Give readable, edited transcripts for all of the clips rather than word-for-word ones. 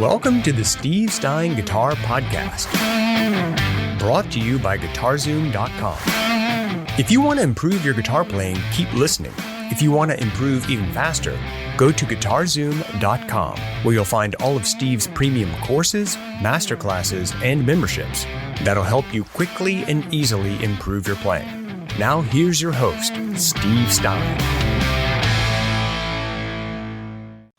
Welcome to the Steve Stine Guitar Podcast, brought to you by GuitarZoom.com. If you want to improve your guitar playing, keep listening. If you want to improve even faster, go to GuitarZoom.com, where you'll find all of Steve's premium courses, masterclasses, and memberships that'll help you quickly and easily improve your playing. Now here's your host, Steve Stine.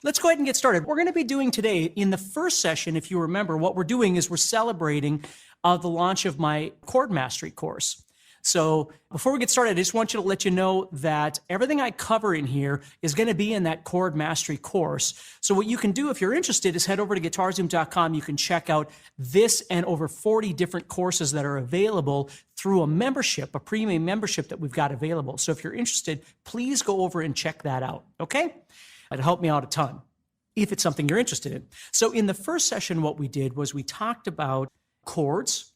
Let's go ahead and get started. We're going to be doing today, in the first session, if you remember, what we're doing is we're celebrating the launch of my chord mastery course. So before we get started, I just want you to let you know that everything I cover in here is going to be in that chord mastery course. So what you can do if you're interested is head over to GuitarZoom.com. You can check out this and over 40 different courses that are available through a membership, a premium membership that we've got available. So if you're interested, please go over and check that out, okay? It'll help me out a ton if it's something you're interested in. So in the first session, what we did was we talked about chords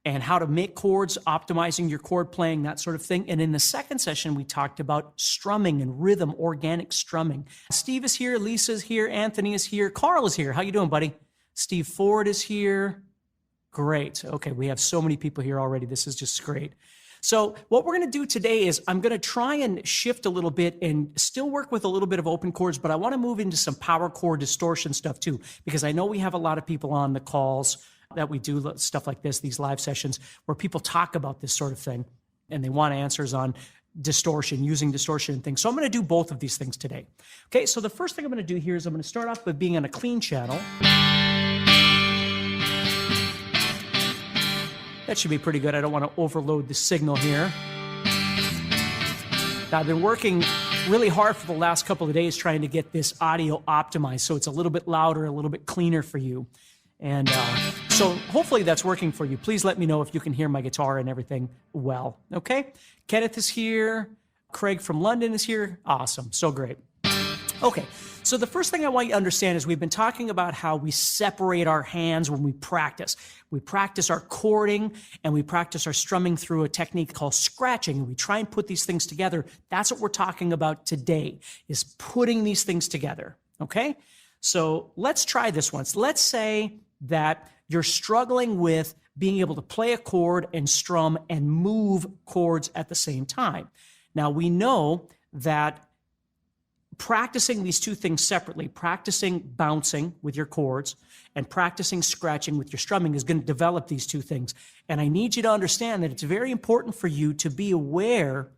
and how to make chords, optimizing your chord playing, that sort of thing. And in the second session, we talked about strumming and rhythm, organic strumming. Steve is here, Lisa's here, Anthony is here, Carl is here. How you doing, buddy? Steve Ford is here. Great. Okay, we have so many people here already. This is just great. So what we're going to do today is I'm going to try and shift a little bit and still work with a little bit of open chords, but I want to move into some power chord distortion stuff too, because I know we have a lot of people on the calls that we do stuff like this, these live sessions, where people talk about this sort of thing, and they want answers on distortion, using distortion and things. So I'm going to do both of these things today. Okay, so the first thing I'm going to do here is I'm going to start off by being on a clean channel. That should be pretty good. I don't want to overload the signal here. Now, I've been working really hard for the last couple of days trying to get this audio optimized so it's a little bit louder, a little bit cleaner for you. And so hopefully that's working for you. Please let me know if you can hear my guitar and everything well, okay? Kenneth is here. Craig from London is here. Awesome. So great. Okay. So the first thing I want you to understand is we've been talking about how we separate our hands when we practice. We practice our chording and we practice our strumming through a technique called scratching. And we try and put these things together. That's what we're talking about today, is putting these things together, okay? So let's try this once. Let's say that you're struggling with being able to play a chord and strum and move chords at the same time. Now we know that practicing these two things separately, practicing bouncing with your chords and practicing scratching with your strumming is going to develop these two things. And I need you to understand that it's very important for you to be aware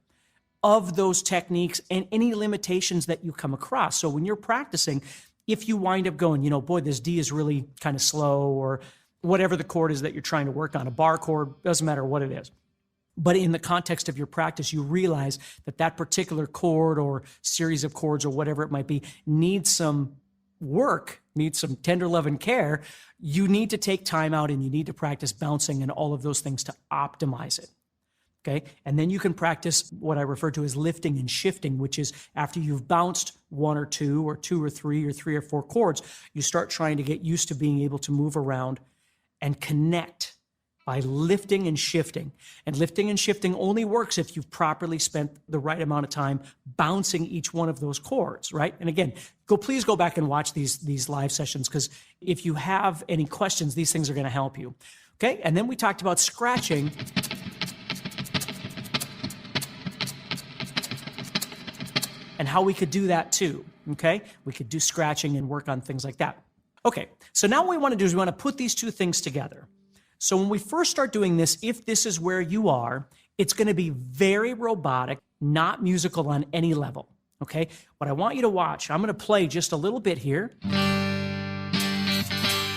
of those techniques and any limitations that you come across. So when you're practicing, if you wind up going, you know, boy, this D is really kind of slow, or whatever the chord is that you're trying to work on, a bar chord, doesn't matter what it is. But in the context of your practice, you realize that that particular chord or series of chords or whatever it might be needs some work, needs some tender love and care. You need to take time out and you need to practice bouncing and all of those things to optimize it. Okay? And then you can practice what I refer to as lifting and shifting, which is after you've bounced one or two or three or four chords, you start trying to get used to being able to move around and connect by lifting and shifting. And lifting and shifting only works if you've properly spent the right amount of time bouncing each one of those chords, right? And again, please go back and watch these live sessions, because if you have any questions, these things are going to help you. Okay, and then we talked about scratching. And how we could do that too, okay? We could do scratching and work on things like that. Okay, so now what we want to do is we want to put these two things together. So when we first start doing this, if this is where you are, it's going to be very robotic, not musical on any level, okay? What I want you to watch, I'm going to play just a little bit here.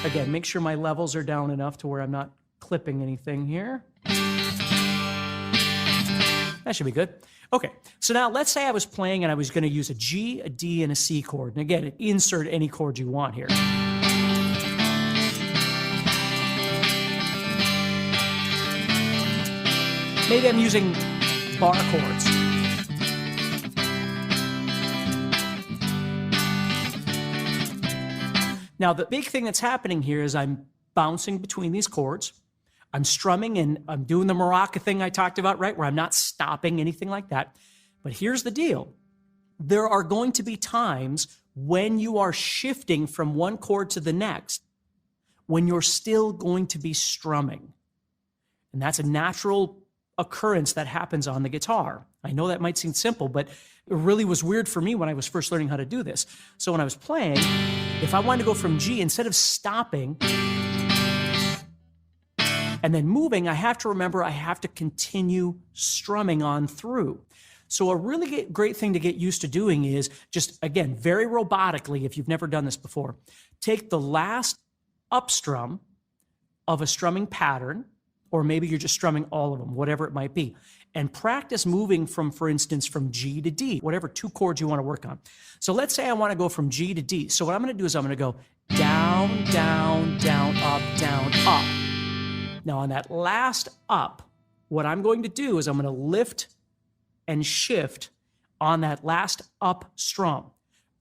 Again, make sure my levels are down enough to where I'm not clipping anything here. That should be good. Okay, so now let's say I was playing and I was going to use a G, a D, and a C chord. And again, insert any chord you want here. Maybe I'm using bar chords. Now, the big thing that's happening here is I'm bouncing between these chords. I'm strumming and I'm doing the maraca thing I talked about, right? Where I'm not stopping, anything like that. But here's the deal. There are going to be times when you are shifting from one chord to the next when you're still going to be strumming. And that's a natural occurrence that happens on the guitar. I know that might seem simple, but it really was weird for me when I was first learning how to do this. So when I was playing, if I wanted to go from G, instead of stopping and then moving, I have to remember I have to continue strumming on through. So a really great thing to get used to doing is just, again, very robotically, if you've never done this before, take the last up strum of a strumming pattern, or maybe you're just strumming all of them, whatever it might be, and practice moving from, for instance, from G to D, whatever 2 chords you want to work on. So let's say I want to go from G to D. So what I'm going to do is I'm going to go down, down, down, up, down, up. Now on that last up, what I'm going to do is I'm going to lift and shift on that last up strum.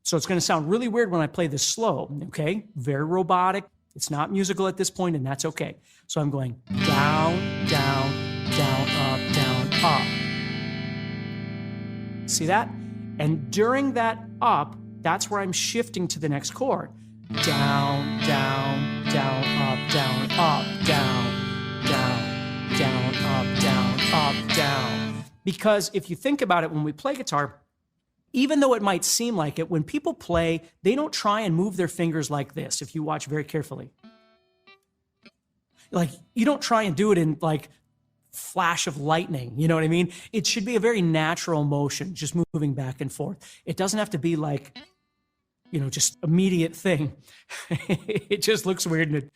So it's going to sound really weird when I play this slow, okay? Very robotic. It's not musical at this point, and that's okay. So I'm going down, down, down, up. See that? And during that up, that's where I'm shifting to the next chord. Down, down, down, up, down, down, down, up, down. Because if you think about it, when we play guitar, even though it might seem like it, when people play, they don't try and move their fingers like this, if you watch very carefully. Like, you don't try and do it in, like, flash of lightning, you know what I mean? It should be a very natural motion, just moving back and forth. It doesn't have to be like, you know, just immediate thing. It just looks weird and it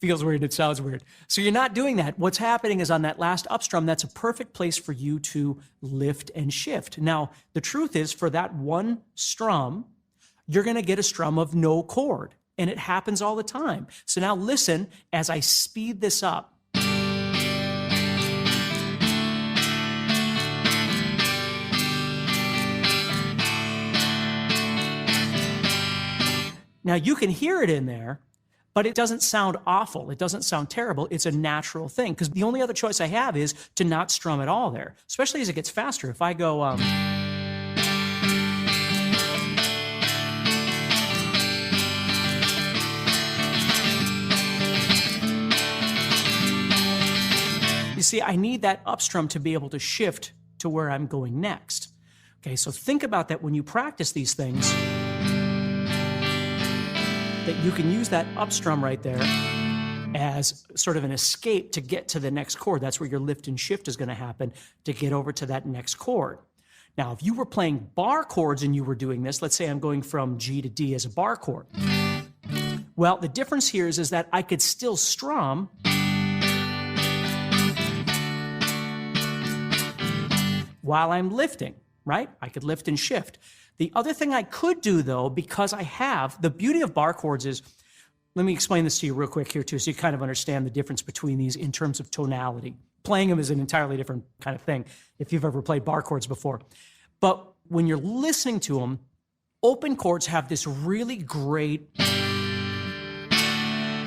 feels weird and it sounds weird. So you're not doing that. What's happening is on that last up strum, that's a perfect place for you to lift and shift. Now, the truth is, for that one strum, you're going to get a strum of no chord, and it happens all the time. So now listen as I speed this up. Now you can hear it in there, but it doesn't sound awful. It doesn't sound terrible. It's a natural thing, because the only other choice I have is to not strum at all there, especially as it gets faster. If I go, you see, I need that up strum to be able to shift to where I'm going next. Okay, so think about that when you practice these things, that you can use that up strum right there as sort of an escape to get to the next chord. That's where your lift and shift is going to happen, to get over to that next chord. Now, if you were playing bar chords and you were doing this, let's say I'm going from G to D as a bar chord. Well, the difference here is that I could still strum while I'm lifting, right? I could lift and shift. The other thing I could do, though, because I have, the beauty of bar chords is, let me explain this to you real quick here, too, so you kind of understand the difference between these in terms of tonality. Playing them is an entirely different kind of thing, if you've ever played bar chords before. But when you're listening to them, open chords have this really great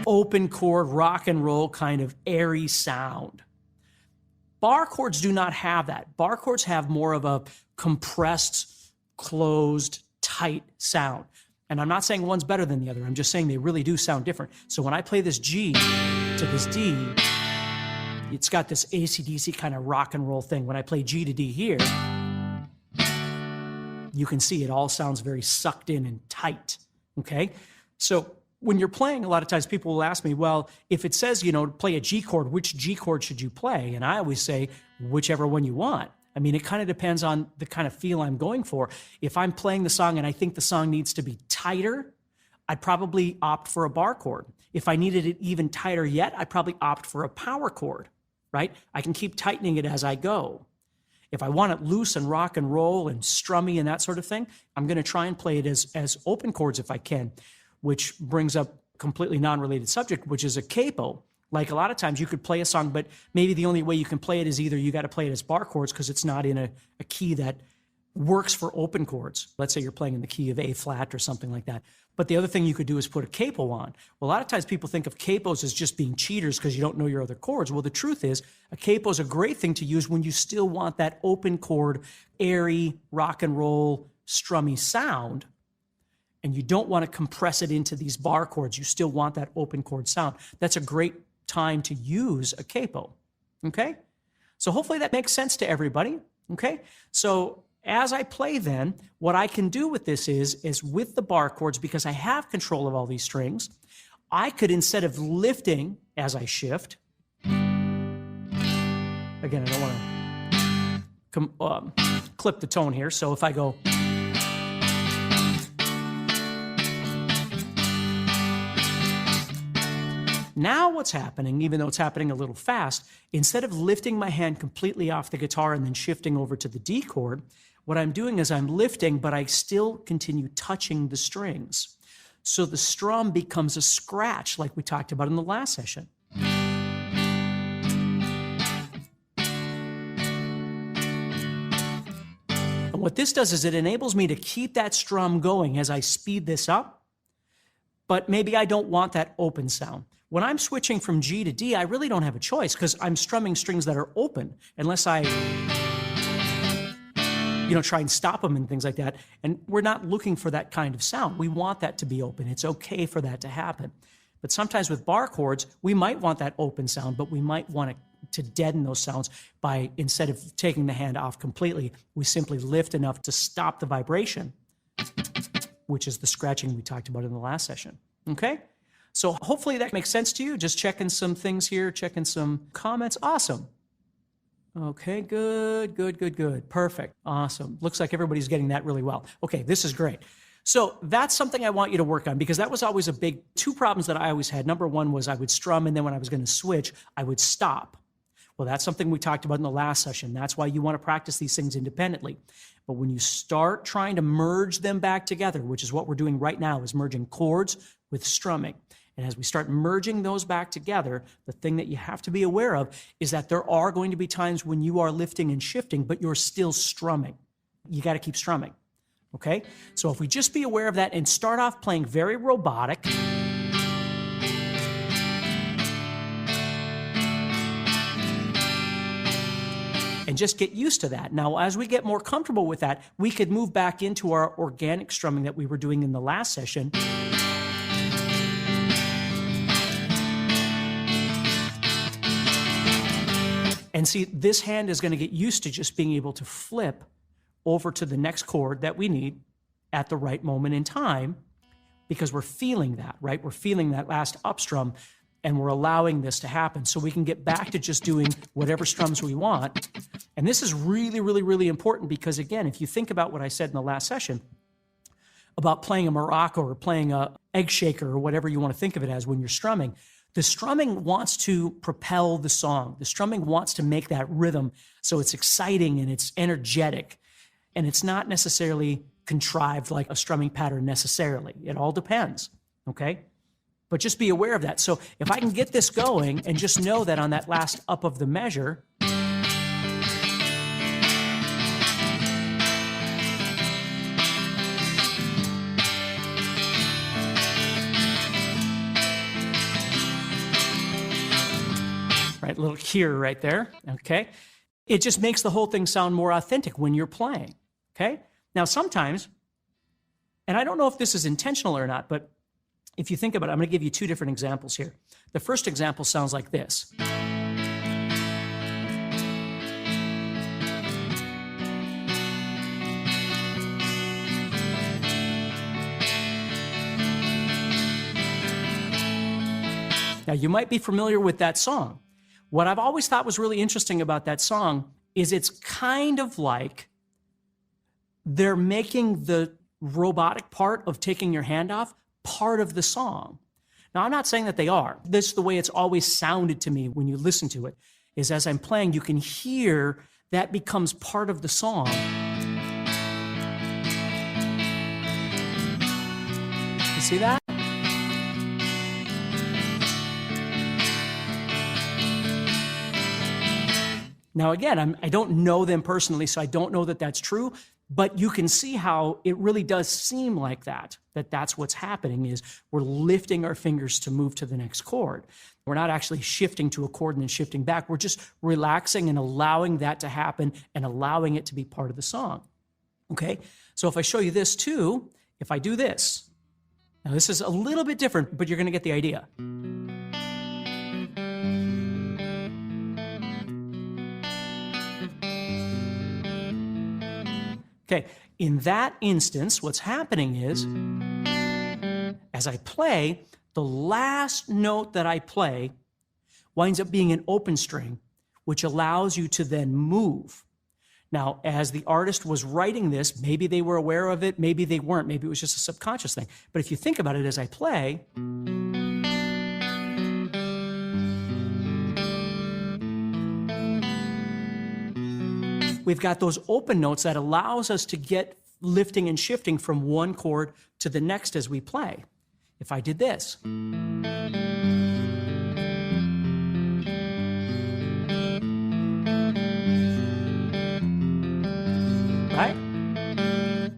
open chord, rock and roll kind of airy sound. Bar chords do not have that. Bar chords have more of a compressed, closed, tight sound. And I'm not saying one's better than the other. I'm just saying they really do sound different. So when I play this G to this D, it's got this AC/DC kind of rock and roll thing. When I play G to D here, you can see it all sounds very sucked in and tight, okay? So when you're playing, a lot of times people will ask me, well, if it says, you know, play a G chord, which G chord should you play? And I always say, whichever one you want. I mean, it kind of depends on the kind of feel I'm going for. If I'm playing the song and I think the song needs to be tighter, I'd probably opt for a bar chord. If I needed it even tighter yet, I'd probably opt for a power chord, right? I can keep tightening it as I go. If I want it loose and rock and roll and strummy and that sort of thing, I'm going to try and play it as open chords if I can, which brings up a completely non-related subject, which is a capo. Like, a lot of times you could play a song, but maybe the only way you can play it is either you got to play it as bar chords because it's not in a key that works for open chords. Let's say you're playing in the key of A flat or something like that. But the other thing you could do is put a capo on. Well, a lot of times people think of capos as just being cheaters because you don't know your other chords. Well, the truth is a capo is a great thing to use when you still want that open chord, airy, rock and roll, strummy sound. and you don't want to compress it into these bar chords. You still want that open chord sound. That's a great time to use a capo, okay? So hopefully that makes sense to everybody, okay? So as I play then, what I can do with this is with the bar chords, because I have control of all these strings, I could, instead of lifting as I shift, again, I don't want to clip the tone here, so if I go, now what's happening, even though it's happening a little fast, instead of lifting my hand completely off the guitar and then shifting over to the D chord, what I'm doing is I'm lifting, but I still continue touching the strings. So the strum becomes a scratch like we talked about in the last session. And what this does is it enables me to keep that strum going as I speed this up, but maybe I don't want that open sound. When I'm switching from G to D, I really don't have a choice because I'm strumming strings that are open, unless I, try and stop them and things like that. And we're not looking for that kind of sound. We want that to be open. It's okay for that to happen. But sometimes with bar chords, we might want that open sound, but we might want to deaden those sounds by, instead of taking the hand off completely, we simply lift enough to stop the vibration, which is the scratching we talked about in the last session. Okay? So hopefully that makes sense to you. Just checking some things here, checking some comments. Awesome. Okay, good. Perfect. Awesome. Looks like everybody's getting that really well. Okay, this is great. So that's something I want you to work on, because that was always two problems that I always had. Number one was I would strum, and then when I was going to switch, I would stop. Well, that's something we talked about in the last session. That's why you want to practice these things independently. But when you start trying to merge them back together, which is what we're doing right now, is merging chords with strumming. And as we start merging those back together, the thing that you have to be aware of is that there are going to be times when you are lifting and shifting, but you're still strumming. You got to keep strumming, okay? So if we just be aware of that and start off playing very robotic, and just get used to that. Now, as we get more comfortable with that, we could move back into our organic strumming that we were doing in the last session. And see, this hand is going to get used to just being able to flip over to the next chord that we need at the right moment in time, because we're feeling that, right? We're feeling that last up strum, and we're allowing this to happen. So we can get back to just doing whatever strums we want. And this is really, really, really important, because again, if you think about what I said in the last session about playing a maraca or playing a egg shaker or whatever you want to think of it as when you're strumming, the strumming wants to propel the song. The strumming wants to make that rhythm so it's exciting and it's energetic. And it's not necessarily contrived like a strumming pattern necessarily. It all depends, okay? But just be aware of that. So if I can get this going and just know that on that last up of the measure, right, little cure right there, okay? It just makes the whole thing sound more authentic when you're playing, okay? Now sometimes, and I don't know if this is intentional or not, but if you think about it, I'm going to give you two different examples here. The first example sounds like this. Now, you might be familiar with that song. What I've always thought was really interesting about that song is it's kind of like they're making the robotic part of taking your hand off part of the song. Now, I'm not saying that they are. This is the way it's always sounded to me when you listen to it, is as I'm playing, you can hear that becomes part of the song. You see that? Now, again, I don't know them personally, so I don't know that that's true, but you can see how it really does seem like that's what's happening, is we're lifting our fingers to move to the next chord. We're not actually shifting to a chord and then shifting back. We're just relaxing and allowing that to happen and allowing it to be part of the song, okay? So if I show you this too, if I do this, Now, this is a little bit different, but you're going to get the idea. Okay, in that instance, what's happening is, as I play, the last note that I play winds up being an open string, which allows you to then move. Now, as the artist was writing this, maybe they were aware of it, maybe they weren't, maybe it was just a subconscious thing. But if you think about it as I play, we've got those open notes that allows us to get lifting and shifting from one chord to the next as we play. If I did this. Right?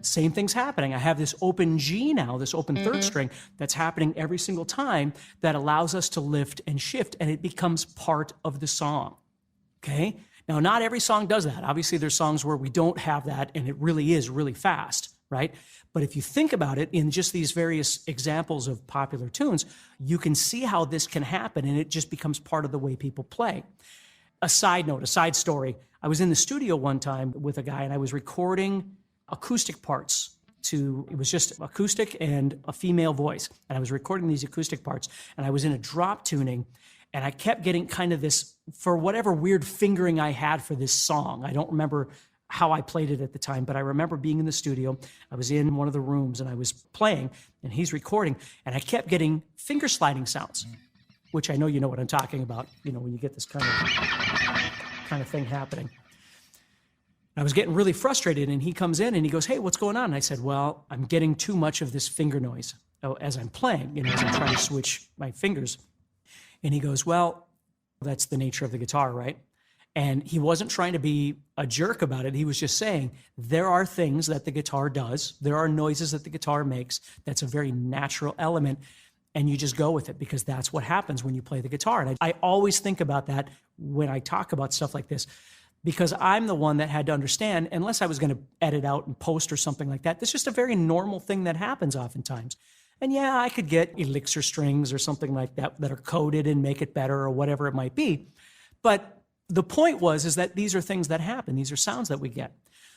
Same thing's happening. I have this open G now, this open third string that's happening every single time that allows us to lift and shift, and it becomes part of the song. Okay? Now, not every song does that. Obviously, there's songs where we don't have that, and it really is really fast, right? But if you think about it in just these various examples of popular tunes, you can see how this can happen, and it just becomes part of the way people play. A side note, a side story. I was in the studio one time with a guy, and I was recording acoustic parts. It was just acoustic and a female voice. And I was recording these acoustic parts, and I was in a drop tuning, and I kept getting kind of this, for whatever weird fingering I had for this song. I don't remember how I played it at the time, but I remember being in the studio. I was in one of the rooms, and I was playing, and he's recording, and I kept getting finger sliding sounds, which I know you know what I'm talking about, when you get this kind of thing happening. I was getting really frustrated, and he comes in and he goes, "Hey, what's going on?" And I said, "Well, I'm getting too much of this finger noise as I'm playing, as I'm trying to switch my fingers." And he goes, "Well, that's the nature of the guitar, right?" And he wasn't trying to be a jerk about it. He was just saying, there are things that the guitar does. There are noises that the guitar makes. That's a very natural element. And you just go with it because that's what happens when you play the guitar. And I always think about that when I talk about stuff like this, because I'm the one that had to understand, unless I was going to edit out and post or something like that, this is just a very normal thing that happens oftentimes. And yeah, I could get elixir strings or something like that that are coded and make it better or whatever it might be. But the point is that these are things that happen. These are sounds that we get.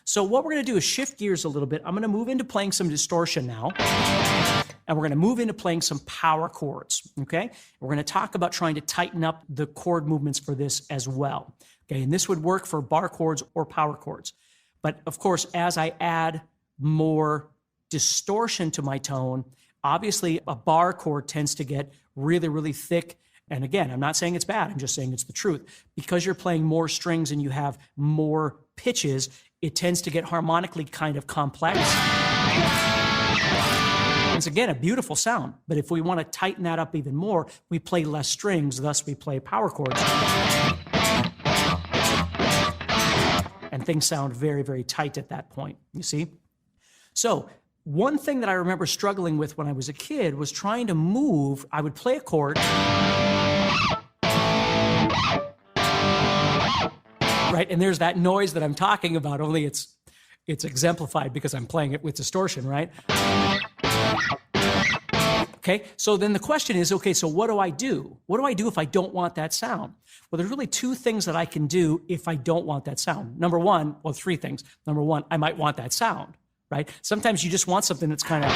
So what we're going to do is shift gears a little bit. I'm going to move into playing some distortion now. And we're going to move into playing some power chords, okay? We're going to talk about trying to tighten up the chord movements for this as well, okay? And this would work for bar chords or power chords. But of course, as I add more distortion to my tone, obviously a bar chord tends to get really, really thick. And again, I'm not saying it's bad, I'm just saying it's the truth. Because you're playing more strings and you have more pitches, it tends to get harmonically kind of complex. It's, again, a beautiful sound, but if we want to tighten that up even more, we play less strings, thus we play power chords. And things sound very, very tight at that point, you see? So one thing that I remember struggling with when I was a kid was trying to move. I would play a chord, right? And there's that noise that I'm talking about, only it's exemplified because I'm playing it with distortion, right? Okay, so then the question is, okay, so what do I do? What do I do if I don't want that sound? Well, there's really two things that I can do if I don't want that sound. Number one, well, three things. Number one, I might want that sound, right? Sometimes you just want something that's kind of,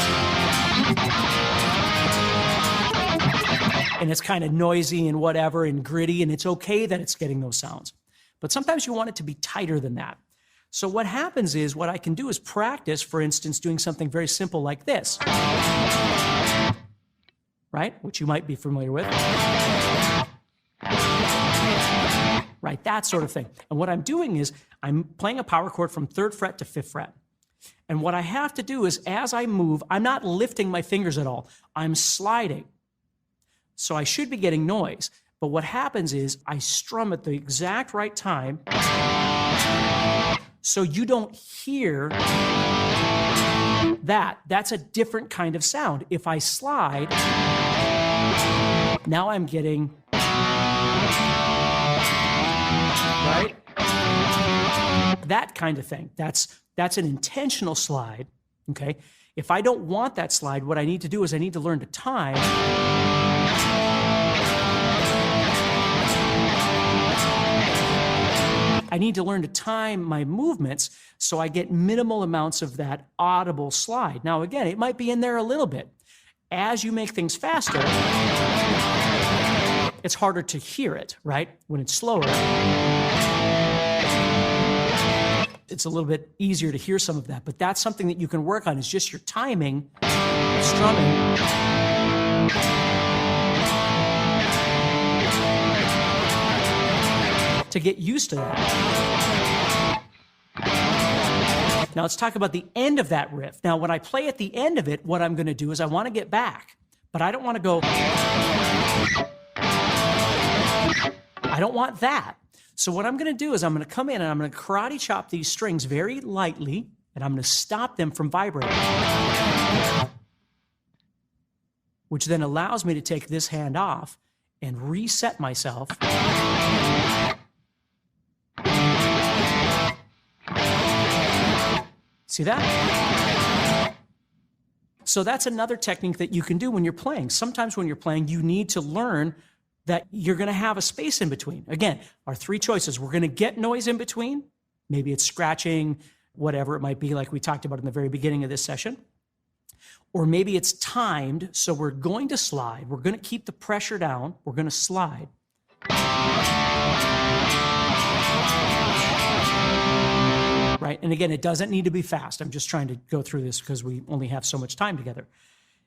and it's kind of noisy and whatever and gritty, and it's okay that it's getting those sounds. But sometimes you want it to be tighter than that. So what happens is, what I can do is practice, for instance, doing something very simple like this. Right? Which you might be familiar with. Right? That sort of thing. And what I'm doing is, I'm playing a power chord from 3rd fret to 5th fret. And what I have to do is, as I move, I'm not lifting my fingers at all. I'm sliding. So I should be getting noise. But what happens is, I strum at the exact right time, so you don't hear that. That's a different kind of sound. If I slide, now I'm getting, right? That kind of thing. That's an intentional slide, okay? If I don't want that slide, what I need to do is I need to learn to time. I need to learn to time my movements so I get minimal amounts of that audible slide. Now, again, it might be in there a little bit. As you make things faster, it's harder to hear it, right? When it's slower, it's a little bit easier to hear some of that. But that's something that you can work on, is just your timing, strumming. To get used to that. Now let's talk about the end of that riff. Now when I play at the end of it, what I'm going to do is I want to get back, but I don't want to go. I don't want that. So what I'm going to do is I'm going to come in and I'm going to karate chop these strings very lightly, and I'm going to stop them from vibrating, which then allows me to take this hand off and reset myself. See that? So that's another technique that you can do when you're playing. Sometimes when you're playing, you need to learn that you're going to have a space in between. Again, our three choices. We're going to get noise in between. Maybe it's scratching, whatever it might be, like we talked about in the very beginning of this session. Or maybe it's timed, so we're going to slide. We're going to keep the pressure down. We're going to slide. Right? And again, it doesn't need to be fast. I'm just trying to go through this because we only have so much time together.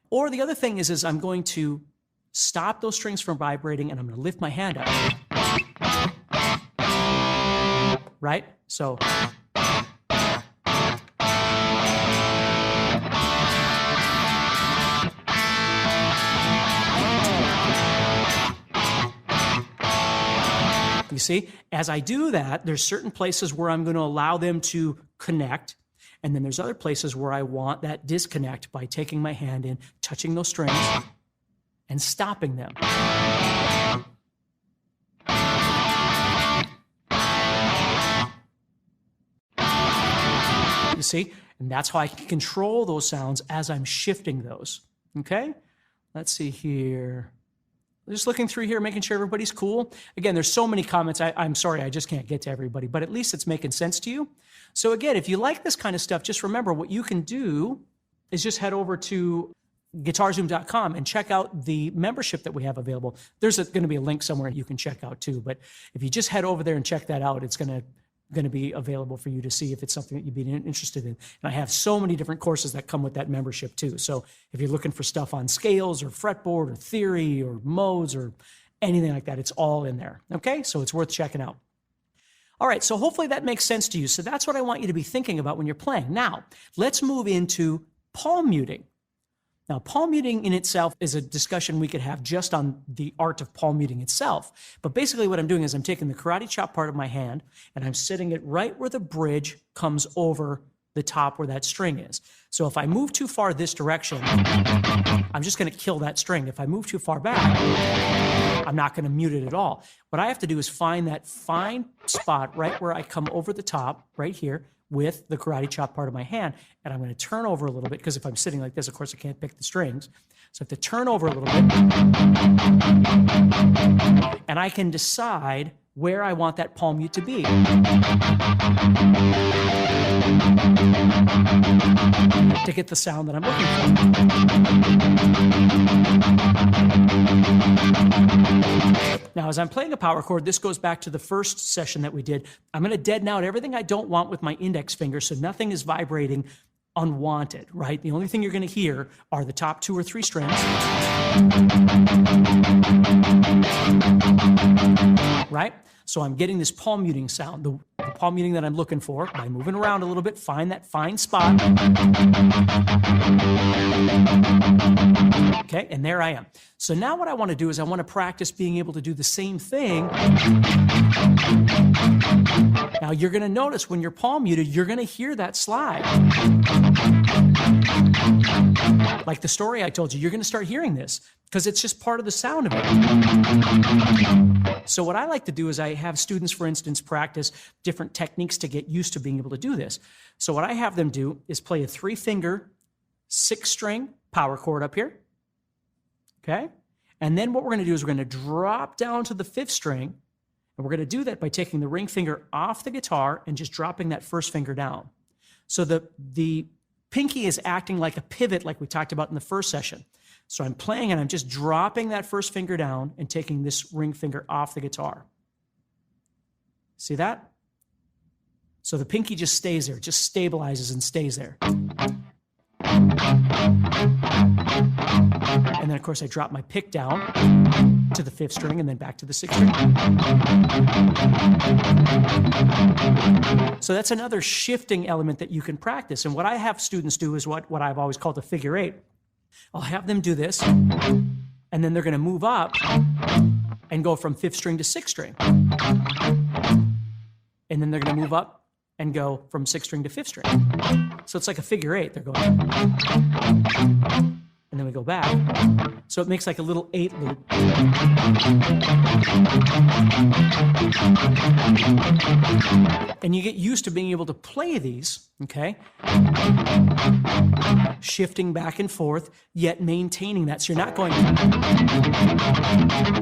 Or the other thing is I'm going to stop those strings from vibrating, and I'm going to lift my hand up. Right? So. You see, as I do that, there's certain places where I'm going to allow them to connect, and then there's other places where I want that disconnect by taking my hand in, touching those strings, and stopping them. You see, and that's how I can control those sounds as I'm shifting those. Okay? Let's see here. Just looking through here, making sure everybody's cool. Again, there's so many comments. I'm sorry, I just can't get to everybody, but at least it's making sense to you. So again, if you like this kind of stuff, just remember what you can do is just head over to guitarzoom.com and check out the membership that we have available. There's going to be a link somewhere you can check out too, but if you just head over there and check that out, it's going to be available for you to see if it's something that you'd be interested in. And I have so many different courses that come with that membership too. So if you're looking for stuff on scales or fretboard or theory or modes or anything like that, it's all in there. Okay, so it's worth checking out. All right, so hopefully that makes sense to you. So that's what I want you to be thinking about when you're playing. Now, let's move into palm muting. Now, palm muting in itself is a discussion we could have just on the art of palm muting itself. But basically what I'm doing is I'm taking the karate chop part of my hand and I'm sitting it right where the bridge comes over the top where that string is. So if I move too far this direction, I'm just going to kill that string. If I move too far back, I'm not going to mute it at all. What I have to do is find that fine spot right where I come over the top, right here, with the karate chop part of my hand, and I'm going to turn over a little bit, because if I'm sitting like this, of course, I can't pick the strings. So I have to turn over a little bit, and I can decide where I want that palm mute to be. To get the sound that I'm looking for. Now, as I'm playing a power chord, this goes back to the first session that we did. I'm going to deaden out everything I don't want with my index finger, so nothing is vibrating unwanted, right? The only thing you're going to hear are the top 2 or 3 strings. Right? So I'm getting this palm muting sound, the palm muting that I'm looking for by moving around a little bit, find that fine spot. Okay, and there I am. So now what I want to do is I want to practice being able to do the same thing. Now you're going to notice when you're palm muted, you're going to hear that slide. Like the story I told you, you're going to start hearing this because it's just part of the sound of it. So what I like to do is I have students, for instance, practice different techniques to get used to being able to do this. So what I have them do is play a 3-finger 6-string power chord up here. Okay? And then what we're going to do is we're going to drop down to the 5th string, and we're going to do that by taking the ring finger off the guitar and just dropping that first finger down. So the pinky is acting like a pivot like we talked about in the first session. So I'm playing and I'm just dropping that first finger down and taking this ring finger off the guitar. See that? So the pinky just stays there, just stabilizes and stays there. And then, of course, I drop my pick down to the 5th string and then back to the 6th string. So that's another shifting element that you can practice. And what I have students do is what I've always called a figure 8. I'll have them do this, and then they're going to move up and go from 5th string to 6th string. And then they're going to move up and go from 6th string to 5th string. So it's like a figure 8. They're going, and then we go back. So it makes like a little 8 loop. And you get used to being able to play these, okay? Shifting back and forth, yet maintaining that. So you're not going,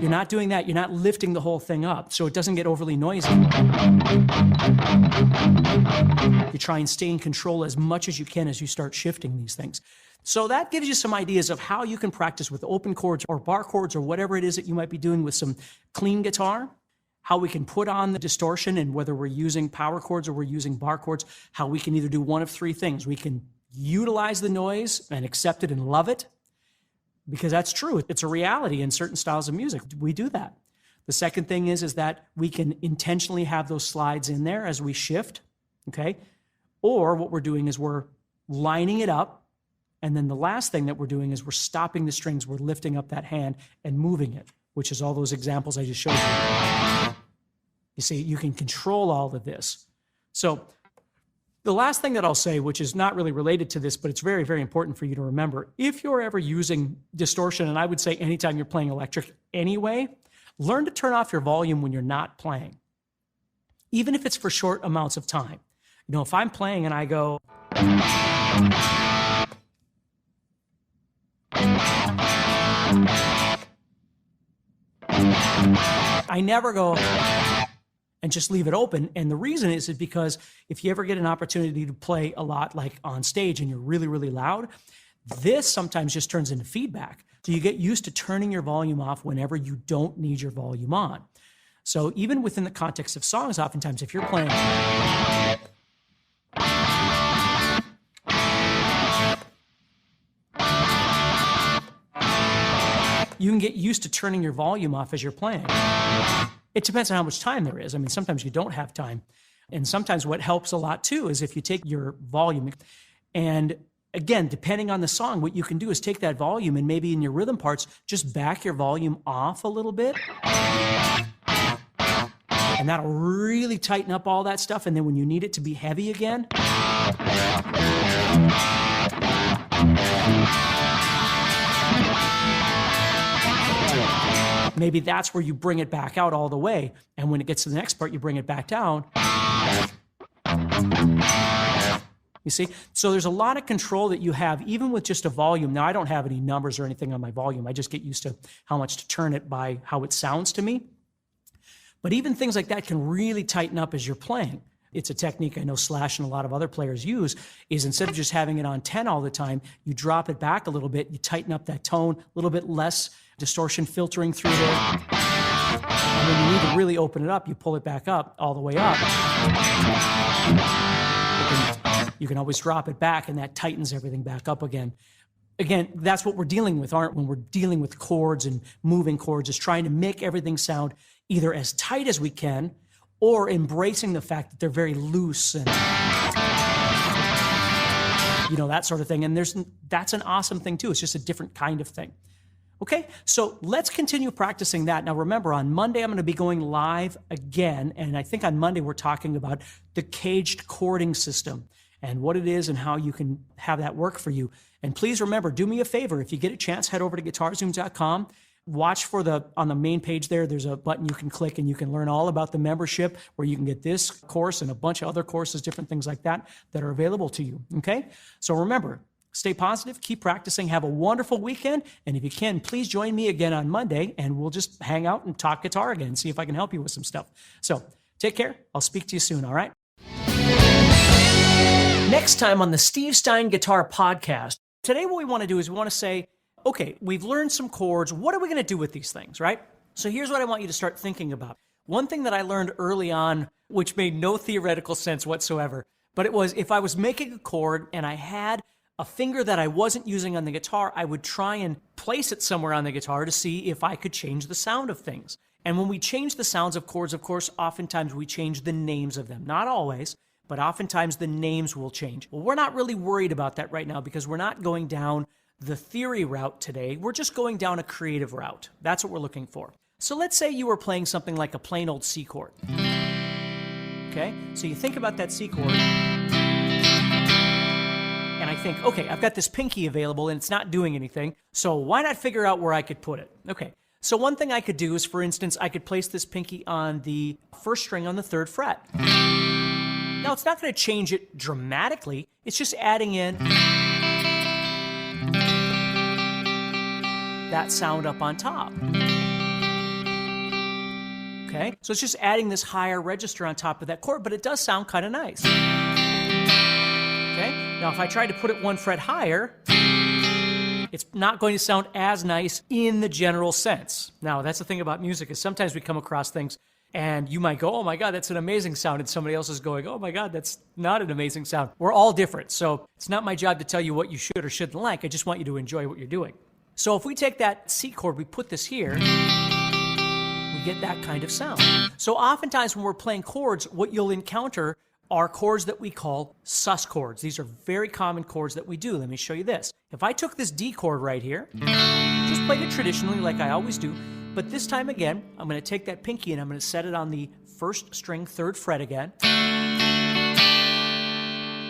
you're not doing that. You're not lifting the whole thing up, so it doesn't get overly noisy. You try and stay in control as much as you can as you start shifting these things. So that gives you some ideas of how you can practice with open chords or bar chords or whatever it is that you might be doing with some clean guitar, how we can put on the distortion, and whether we're using power chords or we're using bar chords, how we can either do one of 3 things. We can utilize the noise and accept it and love it, because that's true. It's a reality in certain styles of music. We do that. The second thing is that we can intentionally have those slides in there as we shift, okay? Or what we're doing is we're lining it up. And then the last thing that we're doing is we're stopping the strings, we're lifting up that hand and moving it, which is all those examples I just showed you. You see, you can control all of this. So the last thing that I'll say, which is not really related to this, but it's very, very important for you to remember, if you're ever using distortion, and I would say anytime you're playing electric anyway, learn to turn off your volume when you're not playing, even if it's for short amounts of time. You know, if I'm playing and I go, I never go and just leave it open. And the reason is because if you ever get an opportunity to play a lot like on stage and you're really, really loud, this sometimes just turns into feedback. So you get used to turning your volume off whenever you don't need your volume on. So even within the context of songs, oftentimes if you're playing, you can get used to turning your volume off as you're playing. It depends on how much time there is. I mean, sometimes you don't have time. And sometimes what helps a lot too is if you take your volume and again, depending on the song, what you can do is take that volume and maybe in your rhythm parts, just back your volume off a little bit. And that'll really tighten up all that stuff. And then when you need it to be heavy again, maybe that's where you bring it back out all the way. And when it gets to the next part, you bring it back down. You see? So there's a lot of control that you have, even with just a volume. Now, I don't have any numbers or anything on my volume. I just get used to how much to turn it by how it sounds to me. But even things like that can really tighten up as you're playing. It's a technique I know Slash and a lot of other players use, is instead of just having it on 10 all the time, you drop it back a little bit, you tighten up that tone, a little bit less distortion filtering through there. And when you need to really open it up, you pull it back up, all the way up. You can always drop it back, and that tightens everything back up again. Again, that's what we're dealing with, when we're dealing with chords and moving chords, is trying to make everything sound either as tight as we can, or embracing the fact that they're very loose and, you know, that sort of thing. And that's an awesome thing too. It's just a different kind of thing. Okay, so let's continue practicing that. Now remember, on Monday, I'm going to be going live again. And I think on Monday, we're talking about the caged chording system and what it is and how you can have that work for you. And please remember, do me a favor. If you get a chance, head over to GuitarZoom.com. Watch on the main page there's a button you can click and you can learn all about the membership, where you can get this course and a bunch of other courses, different things like that are available to you, okay? So remember, Stay positive, keep practicing, have a wonderful weekend, and if you can, please join me again on Monday, and we'll just hang out and talk guitar again, see if I can help you with some stuff. So take care. I'll speak to you soon, all right? Next time on the Steve Stine Guitar Podcast, today what we want to do is we want to say, okay, we've learned some chords. What are we going to do with these things, right? So here's what I want you to start thinking about. One thing that I learned early on, which made no theoretical sense whatsoever, but it was if I was making a chord and I had a finger that I wasn't using on the guitar, I would try and place it somewhere on the guitar to see if I could change the sound of things. And when we change the sounds of chords, of course, oftentimes we change the names of them. Not always, but oftentimes the names will change. Well, we're not really worried about that right now because we're not going down the theory route today. We're just going down a creative route. That's what we're looking for. So let's say you were playing something like a plain old C chord. Okay, so you think about that C chord, and I think, okay, I've got this pinky available and it's not doing anything, so why not figure out where I could put it? Okay, so one thing I could do is, for instance, I could place this pinky on the first string on the 3rd fret. Now, it's not going to change it dramatically, it's just adding in that sound up on top. Okay, so it's just adding this higher register on top of that chord, but it does sound kind of nice. Okay, now if I try to put it 1 fret higher, it's not going to sound as nice in the general sense. Now, that's the thing about music, is sometimes we come across things and you might go, oh my God, that's an amazing sound, and somebody else is going, oh my God, that's not an amazing sound. We're all different, so it's not my job to tell you what you should or shouldn't like. I just want you to enjoy what you're doing. So if we take that C chord, we put this here, we get that kind of sound. So oftentimes when we're playing chords, what you'll encounter are chords that we call sus chords. These are very common chords that we do. Let me show you this. If I took this D chord right here, just played it traditionally like I always do, but this time again, I'm going to take that pinky and I'm going to set it on the 1st string, 3rd fret again.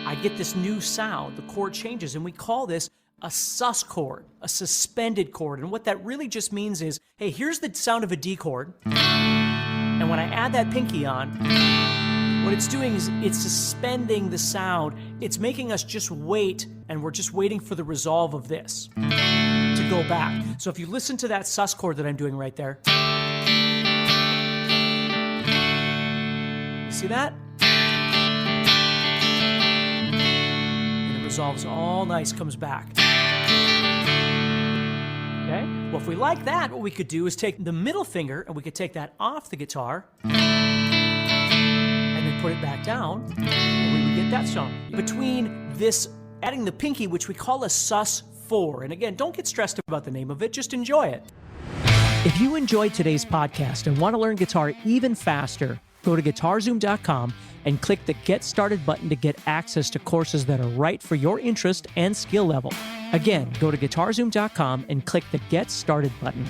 I get this new sound. The chord changes, and we call this a sus chord, a suspended chord. And what that really just means is, hey, here's the sound of a D chord, and when I add that pinky on, what it's doing is it's suspending the sound. It's making us just wait, and we're just waiting for the resolve of this to go back. So if you listen to that sus chord that I'm doing right there, you see that? And it resolves all nice, comes back. Okay? Well, if we like that, what we could do is take the middle finger and we could take that off the guitar and then put it back down, and we would get that sound. Between this, adding the pinky, which we call a sus4, and again, don't get stressed about the name of it, just enjoy it. If you enjoyed today's podcast and want to learn guitar even faster, go to guitarzoom.com and click the Get Started button to get access to courses that are right for your interest and skill level. Again, go to guitarzoom.com and click the Get Started button.